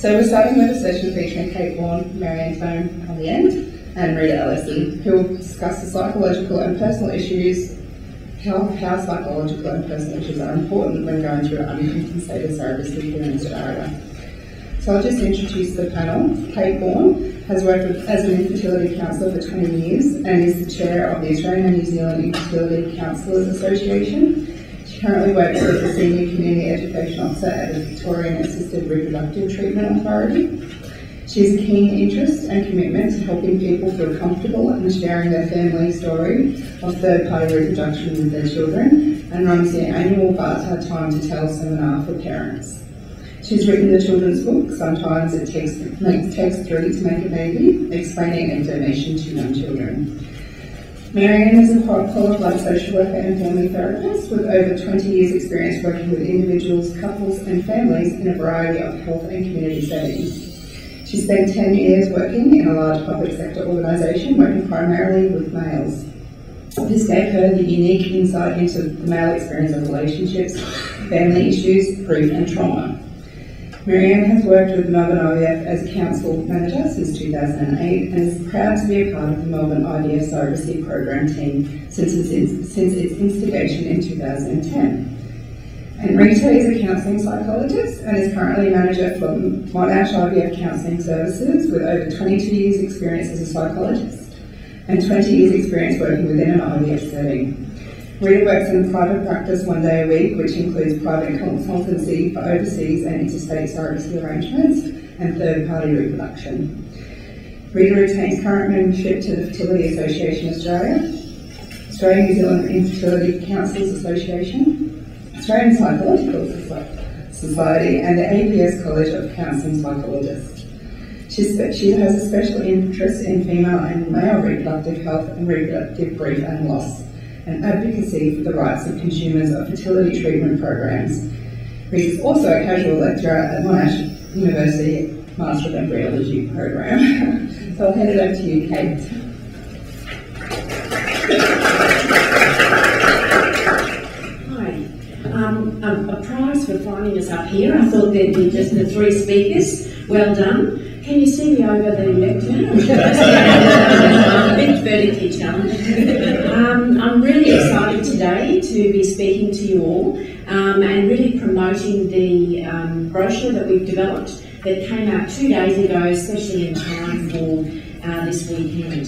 So we're starting with a session featuring Kate Vaughan, Marianne Tone on the end, and Rita Ellison, who will discuss the psychological and personal issues, how psychological and personal issues are important when going through uncompensated surrogacy here in Australia. So I'll just introduce the panel. Kate Vaughan has worked as an infertility counsellor for 20 years and is the chair of the Australian and New Zealand Infertility Counsellors Association. She currently works as a senior community education officer at the Victorian Assisted Reproductive Treatment Authority. She has a keen interest and commitment to helping people feel comfortable and sharing their family story of third-party reproduction with their children, and runs the annual Barter Time to Tell seminar for parents. She's written the children's book, Sometimes It Takes 3 to Make a Baby, explaining information to young children. Marianne is a qualified social worker and family therapist with over 20 years experience working with individuals, couples and families in a variety of health and community settings. She spent 10 years working in a large public sector organisation, working primarily with males. This gave her the unique insight into the male experience of relationships, family issues, grief and trauma. Marianne has worked with Melbourne IVF as a council manager since 2008 and is proud to be a part of the Melbourne IVF surrogacy program team since its instigation in 2010. And Rita is a counselling psychologist and is currently manager for Monash IVF Counselling Services with over 22 years experience as a psychologist and 20 years experience working within an IVF setting. Rita works in private practice 1 day a week, which includes private consultancy for overseas and interstate surrogacy arrangements and third-party reproduction. Rita retains current membership to the Fertility Association Australia, Australian New Zealand Infertility Counsellors Association, Australian Psychological Society and the APS College of Counselling Psychologists. She has a special interest in female and male reproductive health and reproductive grief and loss, and advocacy for the rights of consumers of fertility treatment programs. Rita is also a casual lecturer at Monash University Master of Embryology program. So I'll hand it over to you, Kate. A prize for finding us up here. I thought there'd be just the 3 speakers. Well done. Can you see me over the lectern? A bit vertically challenged. I'm really excited today to be speaking to you all and really promoting the brochure that we've developed that came out 2 days ago, especially in time for this weekend.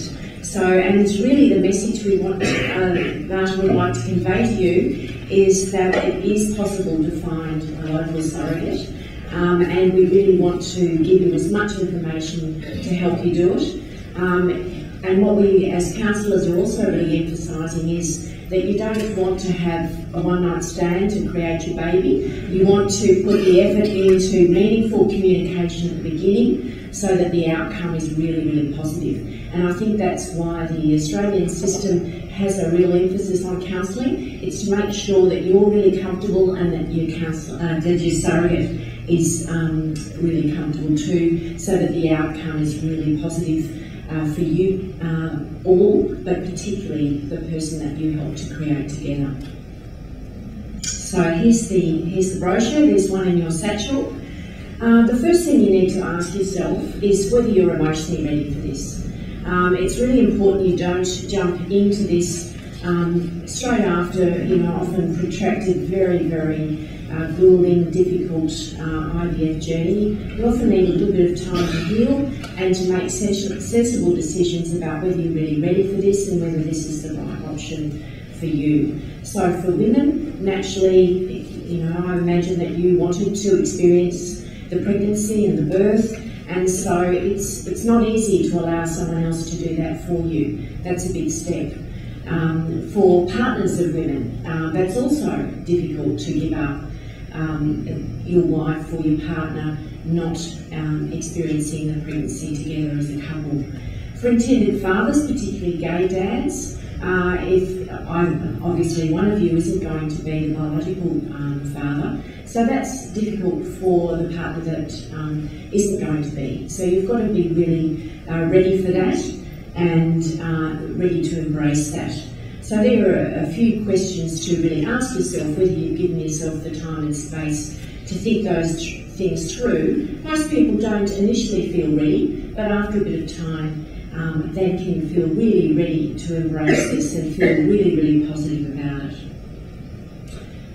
And it's really the message we want that would like to convey to you is that it is possible to find a local surrogate, and we really want to give you as much information to help you do it. And what we as counsellors are also really emphasising is that you don't want to have a one-night stand to create your baby. You want to put the effort into meaningful communication at the beginning so that the outcome is really, really positive. And I think that's why the Australian system has a real emphasis on counselling. It's to make sure that you're really comfortable and that your surrogate is really comfortable too, so that the outcome is really positive for you all, but particularly the person that you help to create together. So here's the brochure. There's one in your satchel. The first thing you need to ask yourself is whether you're emotionally ready for this. It's really important you don't jump into this straight after, often protracted, very, very grueling, difficult IVF journey. You often need a little bit of time to heal and to make sensible decisions about whether you're really ready for this and whether this is the right option for you. So for women, naturally, I imagine that you wanted to experience the pregnancy and the birth, and so it's not easy to allow someone else to do that for you. That's a big step. For partners of women, that's also difficult to give up your wife or your partner not experiencing the pregnancy together as a couple. For intended fathers, particularly gay dads, if obviously one of you isn't going to be the biological father, so that's difficult for the partner that isn't going to be. So you've got to be really ready for that and ready to embrace that. So there are a few questions to really ask yourself, whether you've given yourself the time and space to think those things through, most people don't initially feel ready, but after a bit of time, they can feel really ready to embrace this and feel really, really positive about it.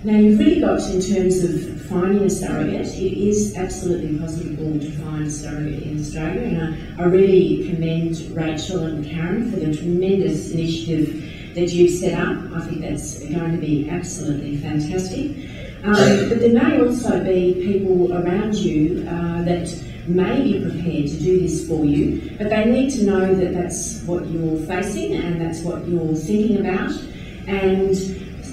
Now, you've really got, in terms of finding a surrogate, it is absolutely possible to find a surrogate in Australia, and I really commend Rachel and Karen for the tremendous initiative that you've set up. I think that's going to be absolutely fantastic. But there may also be people around you that may be prepared to do this for you, but they need to know that that's what you're facing and that's what you're thinking about. And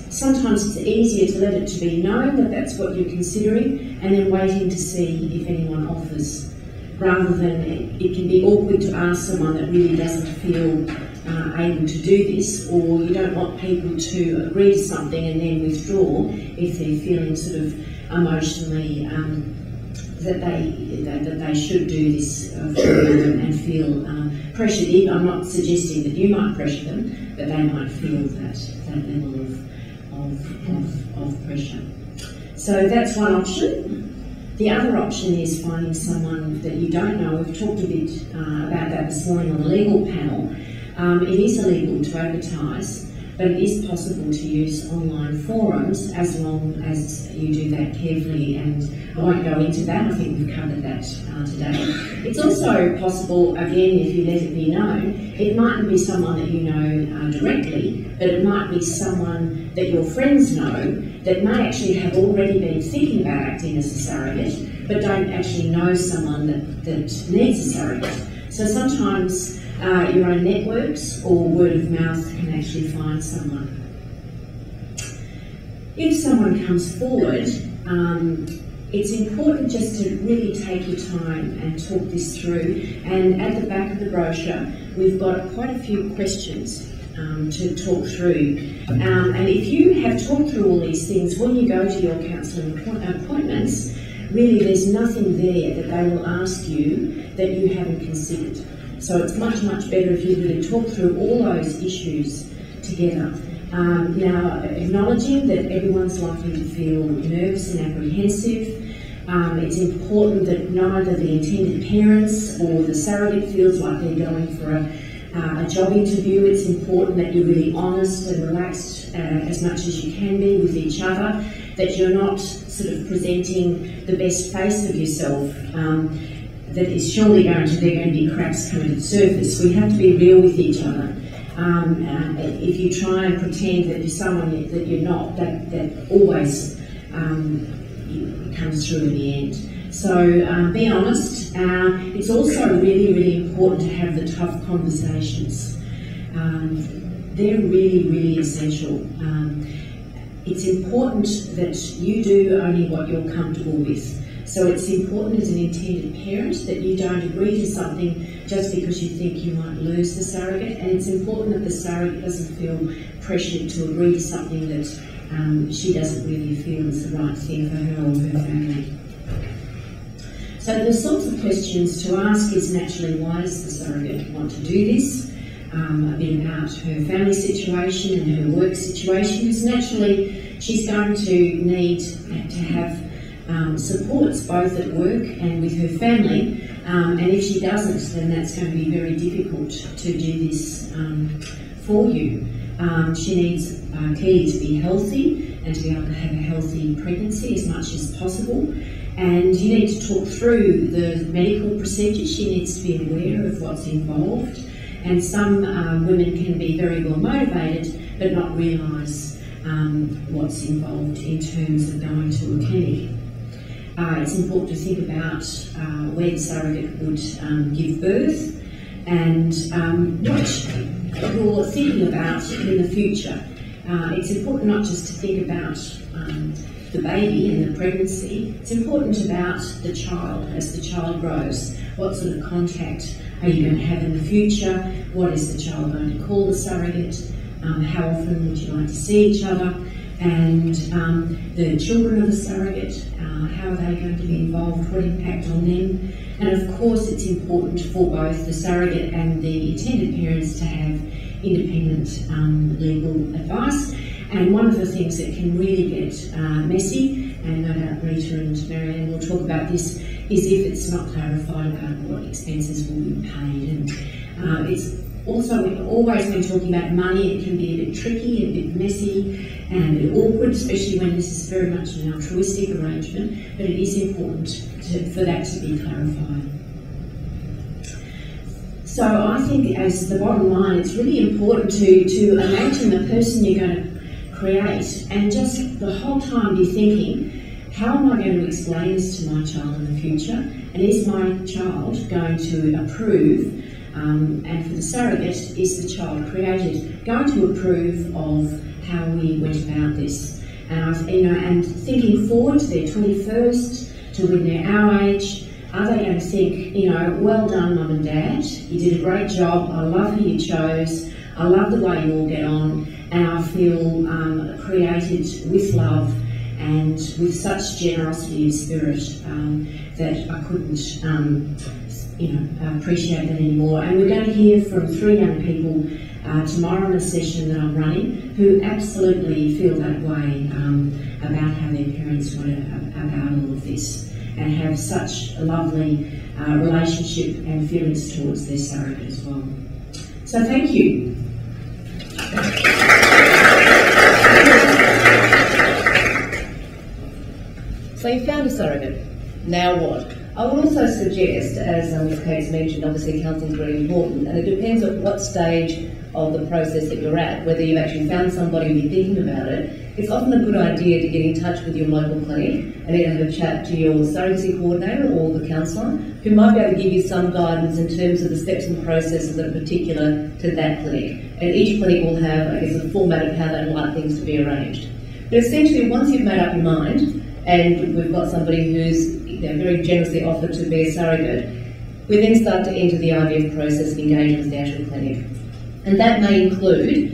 sometimes it's easier to let it to be known that that's what you're considering and then waiting to see if anyone offers, rather than it can be awkward to ask someone that really doesn't feel able to do this, or you don't want people to agree to something and then withdraw if they're feeling sort of emotionally that they should do this for you and feel pressured in. I'm not suggesting that you might pressure them, but they might feel that level of pressure. So that's one option. The other option is finding someone that you don't know. We've talked a bit about that this morning on the legal panel. It is illegal to advertise, but it is possible to use online forums as long as you do that carefully, and I won't go into that. I think we've covered that today. It's also possible, again, if you let it be known, it mightn't be someone that you know directly, but it might be someone that your friends know that may actually have already been thinking about acting as a surrogate, but don't actually know someone that needs a surrogate. So sometimes your own networks or word of mouth can actually find someone. If someone comes forward, it's important just to really take your time and talk this through. And at the back of the brochure, we've got quite a few questions to talk through. And if you have talked through all these things, when you go to your counselling appointments, really there's nothing there that they will ask you that you haven't considered. So it's much, much better if you really talk through all those issues together. Now, acknowledging that everyone's likely to feel nervous and apprehensive. It's important that neither the intended parents or the surrogate feels like they're going for a job interview. It's important that you're really honest and relaxed as much as you can be with each other, that you're not sort of presenting the best face of yourself. That is surely there are going to be cracks coming to the surface. We have to be real with each other. If you try and pretend that you're someone that you're not, that always comes through in the end. So be honest. It's also really, really important to have the tough conversations. They're really, really essential. It's important that you do only what you're comfortable with. So it's important as an intended parent that you don't agree to something just because you think you might lose the surrogate, and it's important that the surrogate doesn't feel pressured to agree to something that she doesn't really feel is the right thing for her or her family. So the sorts of questions to ask is naturally, why does the surrogate want to do this? A bit about her family situation and her work situation, because naturally she's going to need to have supports both at work and with her family, and if she doesn't, then that's going to be very difficult to do this for you. She needs clearly to be healthy and to be able to have a healthy pregnancy as much as possible, and you need to talk through the medical procedures. She needs to be aware of what's involved, and some women can be very well motivated but not realise what's involved in terms of going to a clinic. It's important to think about where the surrogate would give birth and what you're thinking about in the future. It's important not just to think about the baby and the pregnancy, it's important about the child as the child grows. What sort of contact are you going to have in the future? What is the child going to call the surrogate? How often would you like to see each other? And the children of the surrogate, how are they going to be involved, what impact on them? And of course it's important for both the surrogate and the intended parents to have independent legal advice. And one of the things that can really get messy and no doubt Rita and Marianne will talk about this, is if it's not clarified about what expenses will be paid. And it's also, always when talking about money, it can be a bit tricky, a bit messy, and a bit awkward, especially when this is very much an altruistic arrangement, but it is important for that to be clarified. So I think, as the bottom line, it's really important to imagine the person you're going to create, and just the whole time be thinking, how am I going to explain this to my child in the future? And is my child going to approve? And for the surrogate, is the child created going to approve of how we went about this? And and thinking forward to their 21st, to when they're our age, are they going to think, well done, Mum and Dad, you did a great job, I love who you chose, I love the way you all get on, and I feel created with love and with such generosity of spirit that I couldn't appreciate that anymore. And we're going to hear from 3 young people tomorrow in a session that I'm running who absolutely feel that way about how their parents were about all of this, and have such a lovely relationship and feelings towards their surrogate as well. So thank you. So you found a surrogate. Now what? I would also suggest, as Kate's mentioned, obviously counselling is very important, and it depends at what stage of the process that you're at, whether you've actually found somebody and you're thinking about it. It's often a good idea to get in touch with your local clinic and either have a chat to your surrogacy coordinator or the counsellor, who might be able to give you some guidance in terms of the steps and processes that are particular to that clinic. And each clinic will have, I guess, a format of how they'd like things to be arranged. But essentially, once you've made up your mind, and we've got somebody who's very generously offered to be a surrogate, we then start to enter the IVF process and engage with the actual clinic. And that may include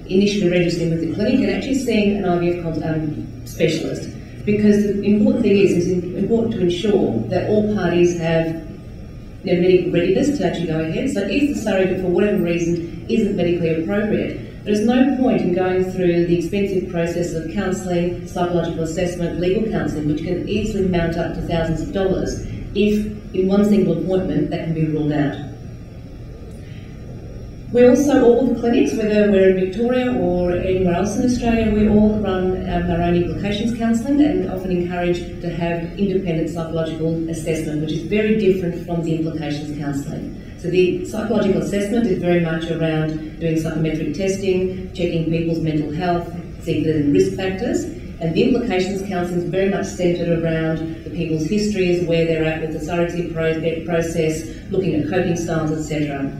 initially registering with the clinic and actually seeing an IVF specialist, because the important thing is it's important to ensure that all parties have medical readiness to actually go ahead. So if the surrogate, for whatever reason, isn't medically appropriate, there's no point in going through the expensive process of counselling, psychological assessment, legal counselling, which can easily mount up to thousands of dollars, if in one single appointment that can be ruled out. We also, all the clinics, whether we're in Victoria or anywhere else in Australia, we all run our own implications counselling, and often encourage to have independent psychological assessment, which is very different from the implications counselling. So the psychological assessment is very much around doing psychometric testing, checking people's mental health, seeing the risk factors, and the implications counselling is very much centred around the people's histories, where they're at with the surrogacy process, looking at coping styles, etc.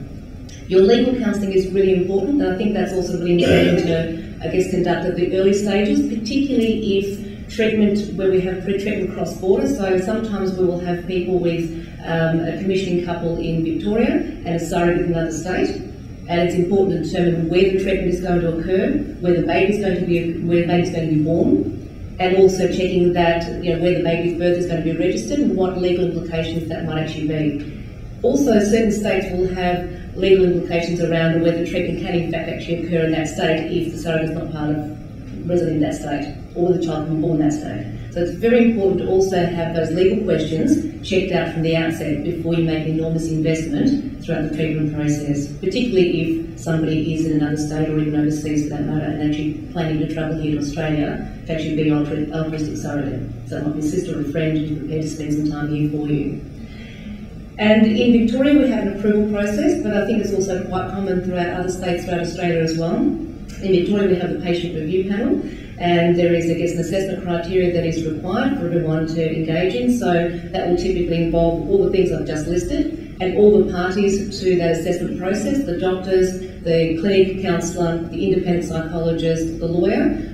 Your legal counselling is really important, and I think that's also really important to, conduct at the early stages, particularly if treatment, where we have pre-treatment cross-border. So sometimes we will have people with a commissioning couple in Victoria and a surrogate in another state, and it's important to determine where the treatment is going to occur, where the baby's going to be born, and also checking that where the baby's birth is going to be registered and what legal implications that might actually be. Also, certain states will have legal implications around whether treatment can in fact actually occur in that state if the surrogate is not part of resident in that state, or the child can be born in that state. So it's very important to also have those legal questions checked out from the outset before you make an enormous investment throughout the treatment process, particularly if somebody is in another state or even overseas for that matter, and actually planning to travel here to Australia to actually be an altruistic surrogate. So it might be a sister or a friend who's prepared to spend some time here for you. And in Victoria we have an approval process, but I think it's also quite common throughout other states throughout Australia as well. In Victoria we have the patient review panel, and there is, an assessment criteria that is required for everyone to engage in. So that will typically involve all the things I've just listed, and all the parties to that assessment process, the doctors, the clinic counsellor, the independent psychologist, the lawyer,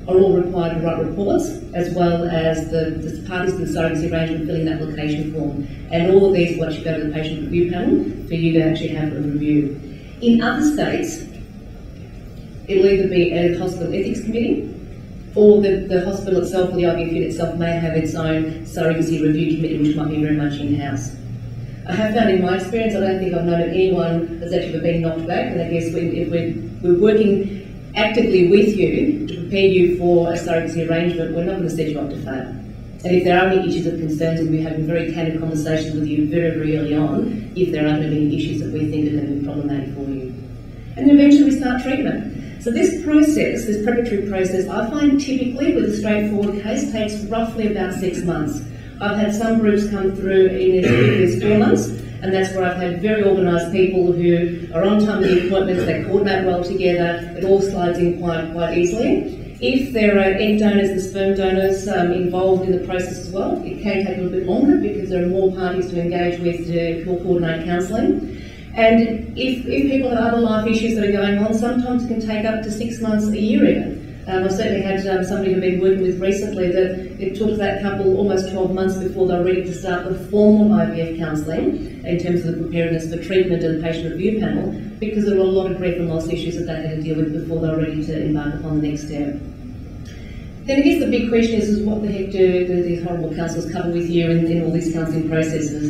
are all required to write reports, as well as the parties to the surrogacy arrangement filling that application form. And all of these will actually go to the patient review panel for you to actually have a review. In other states, it'll either be a hospital ethics committee, or the hospital itself, or the IVF unit itself, may have its own surrogacy review committee, which might be very much in-house. I have found in my experience, I don't think I've known of anyone that's actually been knocked back, and I guess if we're working actively with you to prepare you for a surrogacy arrangement, we're not going to set you up to fail. And if there are any issues or concerns, and we're having very candid conversations with you very, very early on, if there are going to be any issues that we think are going to be problematic for you. And then eventually we start treatment. So this process, this preparatory process, I find typically with a straightforward case takes roughly about 6 months. I've had some groups come through in as 4 months, and that's where I've had very organised people who are on time with the appointments, they coordinate well together, it all slides in quite easily. If there are egg donors and sperm donors involved in the process as well, it can take a little bit longer because there are more parties to engage with to coordinate counselling. And if people have other life issues that are going on, sometimes it can take up to 6 months, a year even. I've certainly had somebody who've been working with recently that it took that couple almost 12 months before they were ready to start the formal IVF counselling in terms of the preparedness for treatment and patient review panel, because there were a lot of grief and loss issues that they had to deal with before they were ready to embark upon the next step. Then I guess the big question is what the heck do these horrible counsellors cover with you in all these counselling processes?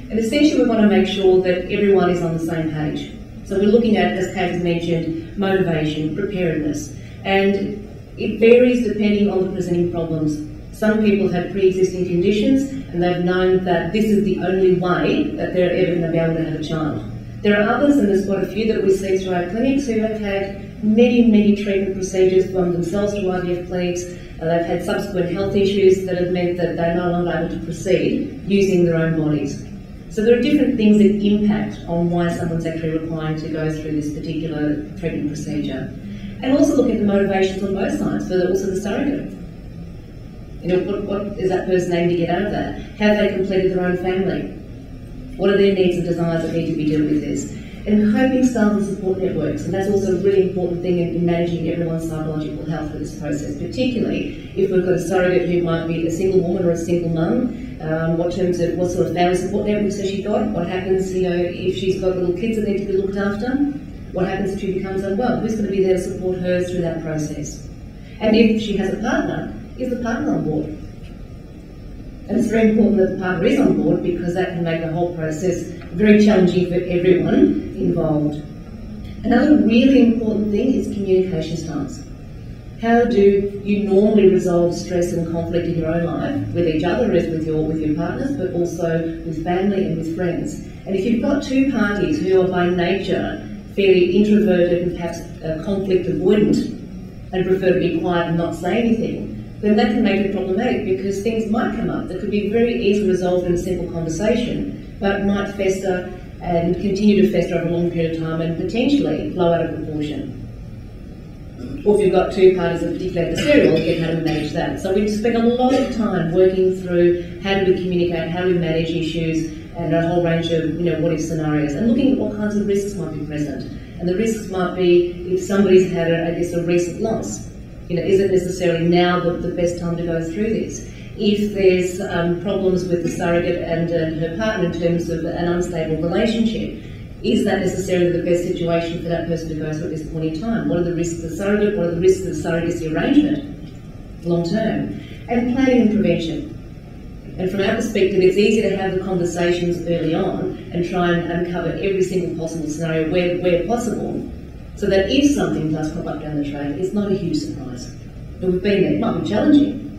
And essentially we want to make sure that everyone is on the same page. So we're looking at, as Kate has mentioned, motivation, preparedness, and it varies depending on the presenting problems. Some people have pre-existing conditions and they've known that this is the only way that they're ever going to be able to have a child. There are others, and there's quite a few that we see through our clinics, who have had many treatment procedures from themselves to IVF clinics. They've had subsequent health issues that have meant that they're no longer able to proceed using their own bodies. So there are different things that impact on why someone's actually required to go through this particular treatment procedure. And also look at the motivations on both sides, for also the surrogate. You know, what is that person aiming to get out of that? Have they completed their own family? What are their needs and desires that need to be dealt with this? And coping styles and support networks, and that's also a really important thing in managing everyone's psychological health for this process, particularly if we've got a surrogate who might be a single woman or a single mum. What sort of family support networks has she got? What happens, you know, if she's got little kids that need to be looked after? What happens if she becomes unwell? Who's going to be there to support her through that process? And if she has a partner, is the partner on board? And it's very important that the partner is on board, because that can make the whole process very challenging for everyone involved. Another really important thing is communication styles. How do you normally resolve stress and conflict in your own life with each other, as with your partners, but also with family and with friends? And if you've got two parties who are by nature fairly introverted and perhaps conflict avoidant and prefer to be quiet and not say anything, then that can make it problematic, because things might come up that could be very easily resolved in a simple conversation, but might fester and continue to fester over a long period of time and potentially blow out of proportion. Or if you've got two parties that are particularly adversarial, again, how do we manage that? So we spend a lot of time working through how do we communicate, how do we manage issues, and a whole range of, you know, what if scenarios, and looking at what kinds of risks might be present. And the risks might be if somebody's had a recent loss. You know, is it necessarily now the best time to go through this? If there's problems with the surrogate and her partner in terms of an unstable relationship, is that necessarily the best situation for that person to go through at this point in time? What are the risks of the surrogate? What are the risks of the surrogacy arrangement long term? And planning and prevention. And from our perspective, it's easy to have the conversations early on and try and uncover every single possible scenario where possible, so that if something does pop up down the track, it's not a huge surprise. But we've been there. It might be challenging,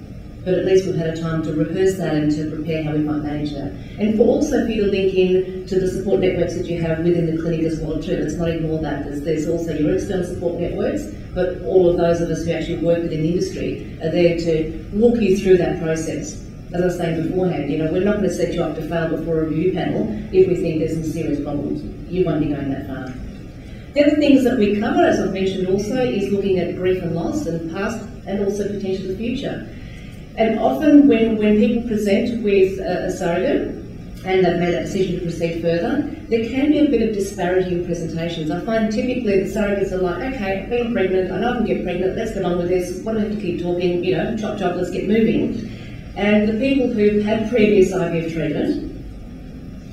but at least we've had a time to rehearse that and to prepare how we might manage that. And also for you to link in to the support networks that you have within the clinic as well too. Let's not ignore that. There's also your external support networks, but all of those of us who actually work within the industry are there to walk you through that process. As I was saying beforehand, you know, we're not going to set you up to fail before a review panel if we think there's some serious problems. You won't be going that far. The other things that we cover, as I've mentioned also, is looking at grief and loss and past and also potentially the future. And often when people present with a surrogate and they've made that decision to proceed further, there can be a bit of disparity in presentations. I find typically the surrogates are like, okay, I've been pregnant, I know I can get pregnant, let's get on with this, why do I have to keep talking, you know, chop chop, let's get moving. And the people who had previous IVF treatment,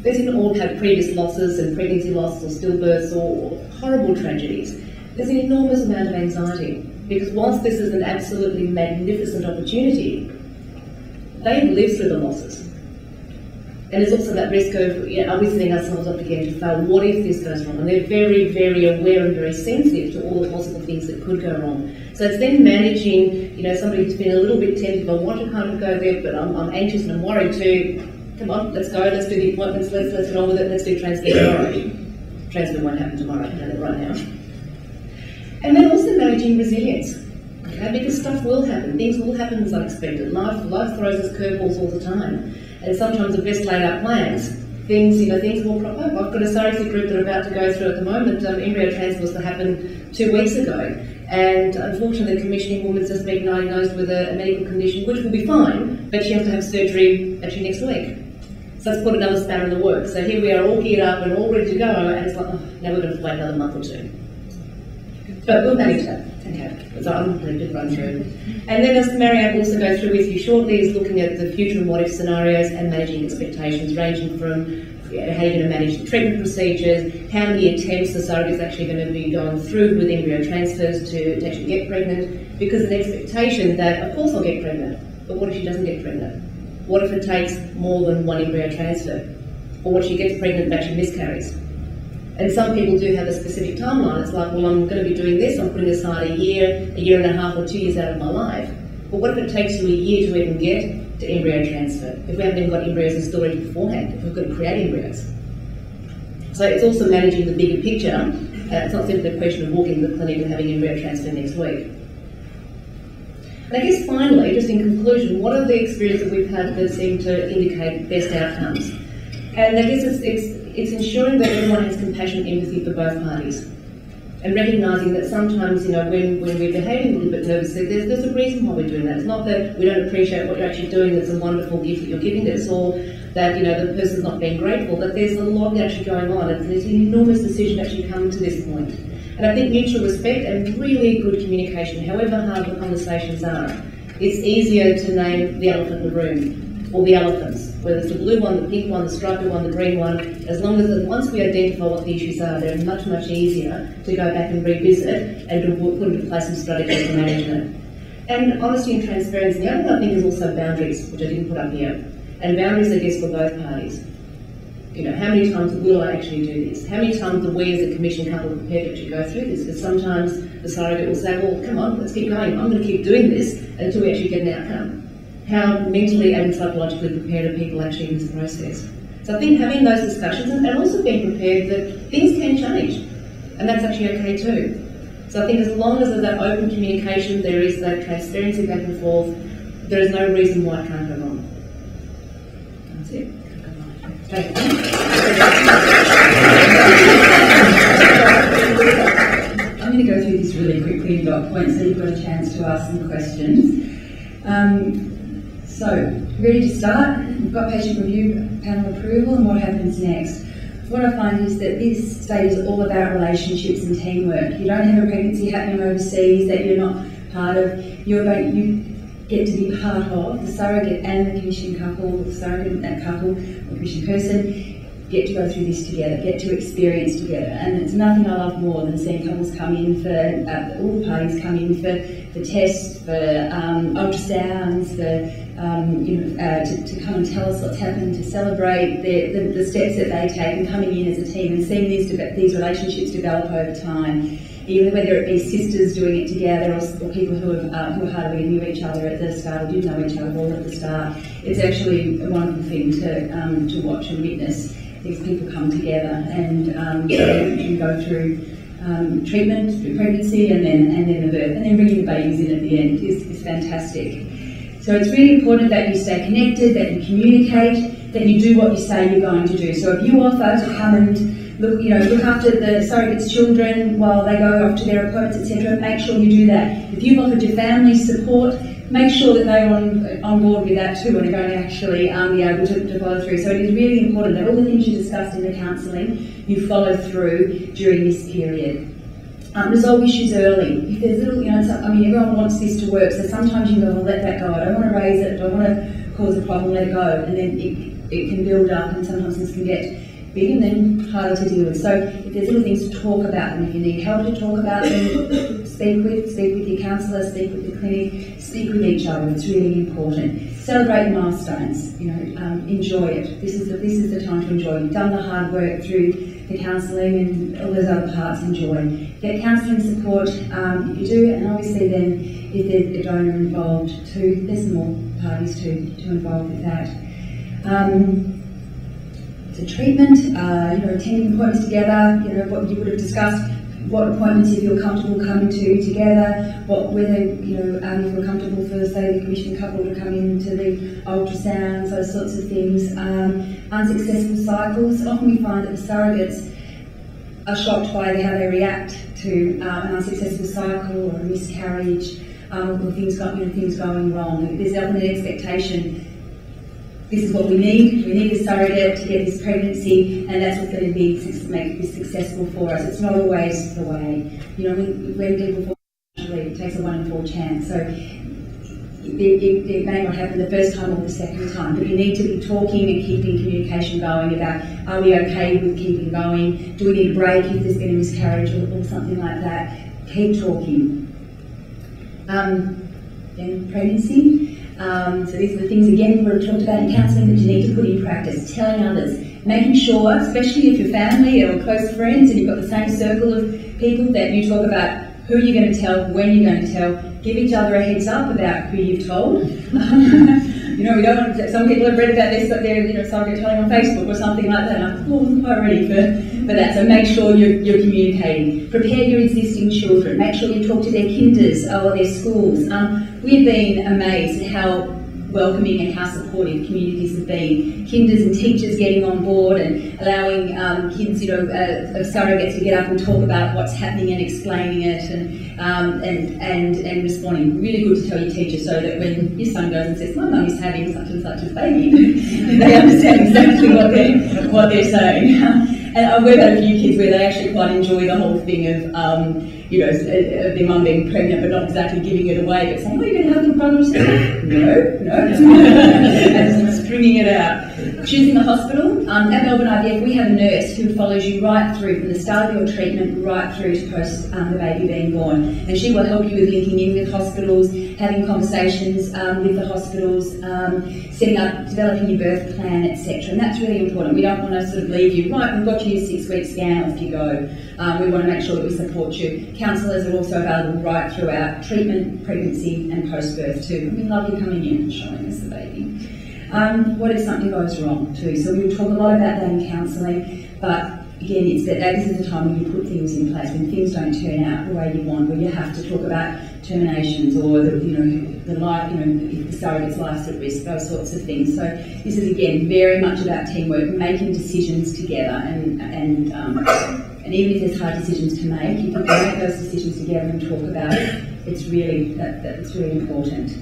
they didn't all have previous losses and pregnancy losses or stillbirths or horrible tragedies. There's an enormous amount of anxiety, because whilst this is an absolutely magnificent opportunity, they've lived through the losses. And there's also that risk of, are we setting ourselves up again to fail? What if this goes wrong? And they're very, very aware and very sensitive to all the possible things that could go wrong. So it's then managing, somebody who's been a little bit tempted, I want to kind of go there, but I'm anxious and I'm worried to, come on, let's go, let's do the appointments, let's get on with it, let's do transfer tomorrow. Transfer won't happen tomorrow, I can tell it right now. And then also managing resilience. Okay, because stuff will happen, things will happen as unexpected. Life throws us curveballs all the time. And sometimes the best laid out plans, things will crop up. I've got a surrogacy group that are about to go through at the moment, embryo transfer was to happen 2 weeks ago. And unfortunately the commissioning woman's just been diagnosed with a medical condition, which will be fine, but she has to have surgery actually next week. So that's put another spanner in the works. So here we are all geared up and all ready to go, and it's like, oh, now we're going to wait another month or 2. But we'll manage that. Okay, so I'm going to run through. And then, as Marianne will also go through with you shortly, is looking at the future and what if scenarios and managing expectations, ranging from how you're going to manage the treatment procedures, how many attempts the surrogate is actually going to be going through with embryo transfers to actually get pregnant, because an expectation that, of course, I'll get pregnant, but what if she doesn't get pregnant? What if it takes more than 1 embryo transfer? Or what if she gets pregnant but actually miscarries? And some people do have a specific timeline. It's like, well, I'm going to be doing this, I'm putting aside a year and a half or 2 years out of my life. But what if it takes you a year to even get to embryo transfer? If we haven't even got embryos in storage beforehand, if we've got to create embryos. So it's also managing the bigger picture. It's not simply a question of walking to the clinic and having embryo transfer next week. And I guess finally, just in conclusion, what are the experiences that we've had that seem to indicate best outcomes? And I guess it's ensuring that everyone has compassion and empathy for both parties, and recognising that sometimes, when we're behaving a little bit nervously, there's a reason why we're doing that. It's not that we don't appreciate what you're actually doing, that's a wonderful gift that you're giving us, or that the person's not being grateful, but there's a lot actually going on, and there's an enormous decision to actually come to this point. And I think mutual respect and really good communication, however hard the conversations are, it's easier to name the elephant in the room, or the elephants, whether it's the blue one, the pink one, the striped one, the green one, as long as once we identify what the issues are, they're much, much easier to go back and revisit and to put into place some strategies for management. And honesty and transparency. The other one I think is also boundaries, which I didn't put up here. And boundaries, I guess, for both parties. How many times will I actually do this? How many times are we as a commission couple prepared to actually go through this? Because sometimes the surrogate will say, well, come on, let's keep going. I'm going to keep doing this until we actually get an outcome. How mentally and psychologically prepared are people actually in this process? So I think having those discussions and also being prepared that things can change, and that's actually okay too. So I think as long as there's that open communication, there is that transparency back and forth, there is no reason why it can't go wrong. That's it. Thank you. I'm going to go through this really quickly in dot points so you've got a chance to ask some questions. So, ready to start? We've got patient review, panel approval, and what happens next. What I find is that this stage is all about relationships and teamwork. You don't have a pregnancy happening overseas that you're not part of. You get to be part of. The surrogate and the commissioned couple, the surrogate and that couple, or commissioned person, get to go through this together, get to experience together. And it's nothing I love more than seeing couples come in for, all the parties come in for tests, for ultrasounds, for to come and tell us what's happened, to celebrate the steps that they take, and coming in as a team and seeing these relationships develop over time. Even whether it be sisters doing it together or people who hardly knew each other at the start or didn't know each other all at the start, it's actually a wonderful thing to watch and witness these people come together and you go through treatment, through pregnancy, and then the birth, and then bringing the babies in at the end is fantastic. So it's really important that you stay connected, that you communicate, that you do what you say you're going to do. So if you offer to come and look after the surrogate's children while they go off to their appointments, etc., make sure you do that. If you've offered your family support, make sure that they're on board with that too and are going to actually be able to follow through. So it is really important that all the things you discussed in the counselling, you follow through during this period. Resolve issues early. If there's little, everyone wants this to work, so sometimes you go, well, let that go. I don't want to raise it, I don't want to cause a problem, let it go. And then it can build up, and sometimes this can get big and then harder to deal with. So if there's little things to talk about them, if you need help to talk about them, speak with your counsellor, speak with the clinic, speak with each other. It's really important. Celebrate milestones. Enjoy it. This is the time to enjoy. You've done the hard work through the counselling and all those other parts. Enjoy. Get counselling support if you do, and obviously then if there's a donor involved too, there's some more parties to involve with that. So treatment, attending appointments together, what you would have discussed, what appointments you feel comfortable coming to together, whether you feel comfortable for, say, the commissioned couple to come into the ultrasounds, those sorts of things. Unsuccessful cycles. Often we find that the surrogates are shocked by how they react to an unsuccessful cycle or a miscarriage, or things going wrong. There's often an expectation. This is what we need. We need a surrogate to get this pregnancy, and that's what's going to make this successful for us. It's not always the way. When people fall naturally, it takes a 1 in 4 chance. So it may not happen the first time or the second time, but you need to be talking and keeping communication going about, are we okay with keeping going? Do we need a break if there's been a miscarriage or something like that? Keep talking. Then pregnancy. So these are the things, again, we talked about in counselling that you need to put in practice. Telling others, making sure, especially if you're family or close friends and you've got the same circle of people, that you talk about who you're going to tell, when you're going to tell, give each other a heads up about who you've told. We don't want to, some people have read about this, but they're somebody telling on Facebook or something like that. I wasn't quite ready for that. So make sure you're communicating. Prepare your existing children. Make sure you talk to their kinders or their schools. We've been amazed at how welcoming and how supportive communities have been. Kinders and teachers getting on board and allowing kids, of surrogates to get up and talk about what's happening and explaining it and responding. Really good to tell your teacher so that when your son goes and says, my mum is having such and such a baby, they understand exactly what they're saying. And we've had a few kids where they actually quite enjoy the whole thing of their mum being pregnant but not exactly giving it away, but saying, oh, you're going to have your brother or sister? No. And stringing it out. Choosing the hospital. At Melbourne IVF, we have a nurse who follows you right through, from the start of your treatment right through to post the baby being born. And she will help you with linking in with hospitals, having conversations with the hospitals, setting up, developing your birth plan, etc. And that's really important. We don't want to sort of leave you, right, we've got you your 6-week scan, off you go. We want to make sure that we support you. Counsellors are also available right throughout treatment, pregnancy and post-birth too. And we love you coming in and showing us the baby. What if something goes wrong too? So we'll talk a lot about that in counselling, but again, it's that this is the time when you put things in place, when things don't turn out the way you want, where you have to talk about terminations or if the surrogate's life's at risk, those sorts of things. So this is again very much about teamwork, making decisions together, and even if there's hard decisions to make, if you can make those decisions together and talk about it, it's really that's really important. 2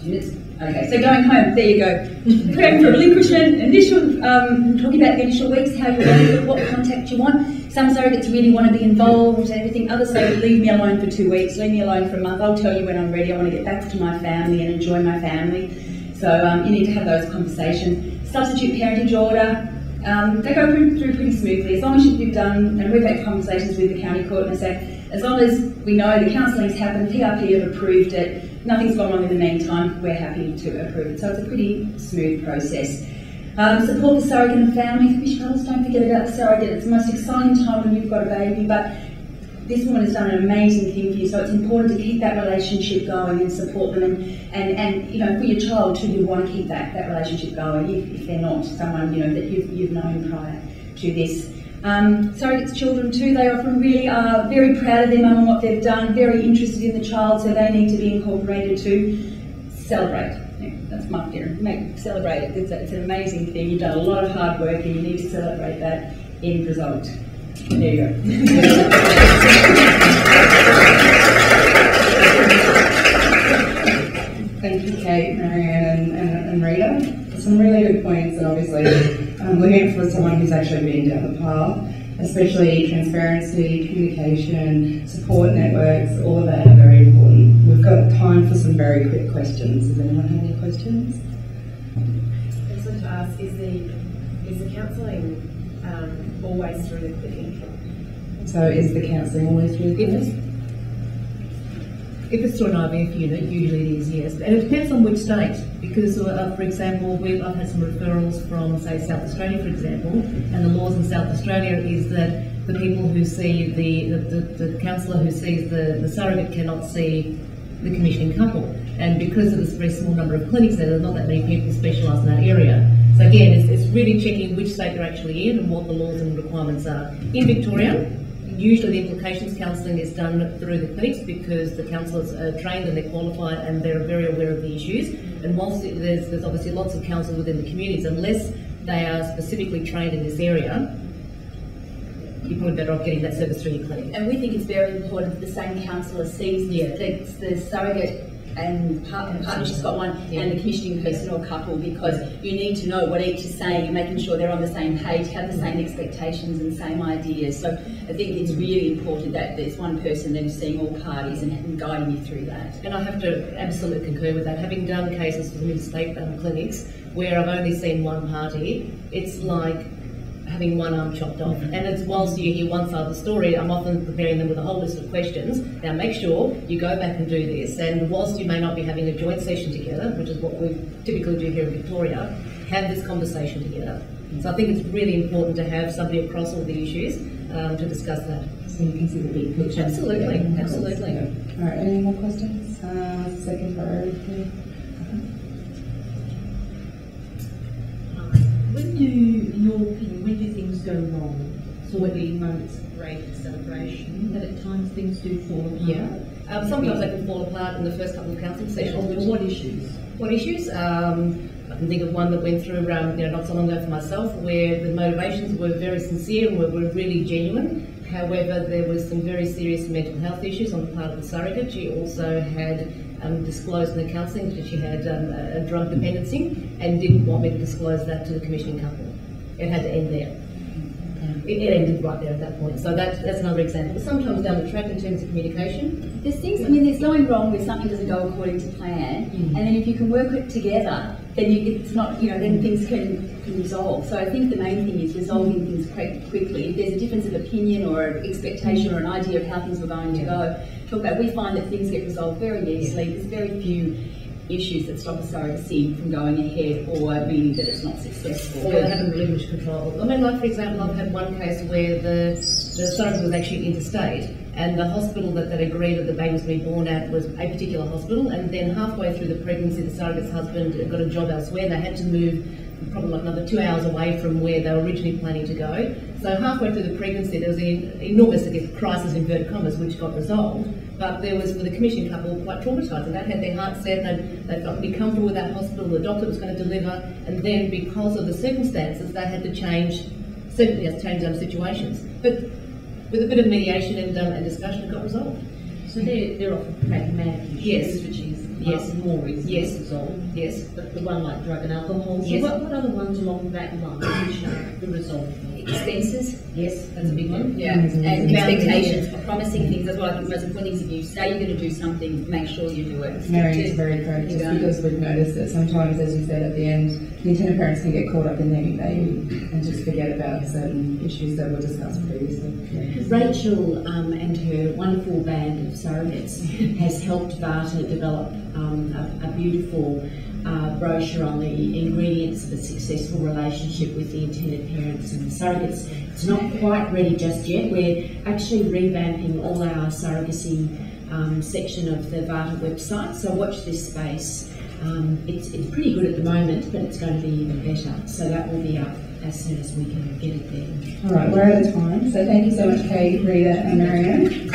minutes. Okay, so going home, there you go. Preparing for relinquishment, talking about the initial weeks, how you want it, what contact you want. Some surrogates really want to be involved and everything. Others say, leave me alone for 2 weeks, leave me alone for a month. I'll tell you when I'm ready. I want to get back to my family and enjoy my family. So you need to have those conversations. Substitute parentage order. They go through pretty smoothly. As long as you've done, and we've had conversations with the county court and say, as long as we know the counselling's happened, PRP have approved it, nothing's gone wrong in the meantime, we're happy to approve it. So it's a pretty smooth process. Support the surrogate and family. Fish couples, don't forget about the surrogate. It's the most exciting time when you've got a baby, but this woman has done an amazing thing for you, so it's important to keep that relationship going and support them, and for your child too, you want to keep that relationship going if they're not someone that you've known prior to this. Surrogates' children too, they often really are very proud of their mum and what they've done, very interested in the child, so they need to be incorporated too. Celebrate. Yeah, that's my theory. Celebrate it. It's an amazing thing. You've done a lot of hard work and you need to celebrate that end result. There you go. Thank you, Kate, Marianne, and Rita. Some really good points, and obviously looking for someone who's actually been down the path, especially transparency, communication, support networks, all of that are very important. We've got time for some very quick questions. Does anyone have any questions? I just want to ask, is the counselling always through the clinic? So is the counselling always through the clinic? If it's through an IVF unit, usually it is, yes. And it depends on which state, because, for example, I've had some referrals from, say, South Australia, for example, and the laws in South Australia is that the people who see the counsellor who sees the surrogate cannot see the commissioning couple. And because of this very small number of clinics there's not that many people specialise in that area. So again, it's really checking which state they're actually in and what the laws and requirements are. In Victoria, usually the implications counselling is done through the clinics because the counsellors are trained and they're qualified and they're very aware of the issues. And whilst there's obviously lots of counsellors within the communities, unless they are specifically trained in this area, you're probably better off getting that service through your clinic. And we think it's very important that the same counsellor sees the surrogate and partnership's got one, and the commissioning person or couple, because you need to know what each is saying and making sure they're on the same page, have the same expectations and same ideas. So I think it's really important that there's one person then seeing all parties and guiding you through that. And I have to absolutely concur with that. Having done cases for interstate clinics where I've only seen one party, it's like having one arm chopped off. And it's whilst you hear one side of the story, I'm often preparing them with a whole list of questions. Now make sure you go back and do this. And whilst you may not be having a joint session together, which is what we typically do here in Victoria, have this conversation together. So I think it's really important to have somebody across all the issues to discuss that. So you can see the big picture. Absolutely, absolutely. All right, any more questions? Second priority. When do things go wrong? So whether you know it's a great celebration, but at times things do fall apart. Yeah. Sometimes they can fall apart in the first couple of counselling sessions. Or what issues? What issues? I can think of one that went through not so long ago for myself, where the motivations were very sincere and were really genuine. However, there was some very serious mental health issues on the part of the surrogate. She also had disclosed in the counselling that she had a drug dependency and didn't want me to disclose that to the commissioning couple. It had to end there. It ended right there at that point. So that's another example. But sometimes down the track in terms of communication, There's things, there's going wrong where something doesn't go according to plan, and then if you can work it together, then it's not, then things can resolve. So I think the main thing is resolving things quite quickly. If there's a difference of opinion or expectation or an idea of how things were going to go, we find that things get resolved very easily. There's very few issues that stop a surrogacy from going ahead or meaning that it's not successful. Or having relinquished control. I mean, like for example, I've had one case where the surrogate was actually interstate, and the hospital that agreed that the baby was to be born at was a particular hospital, and then halfway through the pregnancy, the surrogate's husband got a job elsewhere, and they had to move probably like another 2 hours away from where they were originally planning to go. So halfway through the pregnancy, there was an enormous crisis, inverted commas, which got resolved. But there was, for the commissioning couple, quite traumatising. They had their heart set, they felt pretty comfortable with that hospital, the doctor was going to deliver, and then because of the circumstances, they had to change situations. But with a bit of mediation and discussion, it got resolved. So they're often pragmatic issues, Yes. which is Yes. more easily Yes. resolved. Yes. But the one like drug and alcohol, so Yes. what other ones along that line which are the result? Expenses, Yes, that's a big one. and expectations, promising things. That's what I think most important things. If you say you're going to do something, make sure you do it. Marion's very correct, just because we've noticed that sometimes, as you said at the end, the intended parents can get caught up in their new baby and just forget about certain issues that were discussed previously. Rachel and her wonderful band of surrogates has helped VARTA develop a beautiful brochure on the ingredients of a successful relationship with the intended parents and the surrogates. It's not quite ready just yet. We're actually revamping all our surrogacy section of the VARTA website, so watch this space. It's pretty good at the moment, but it's going to be even better. So that will be up as soon as we can get it there. All right, we're out of time, so thank you so much, Kate, Rita and Marianne.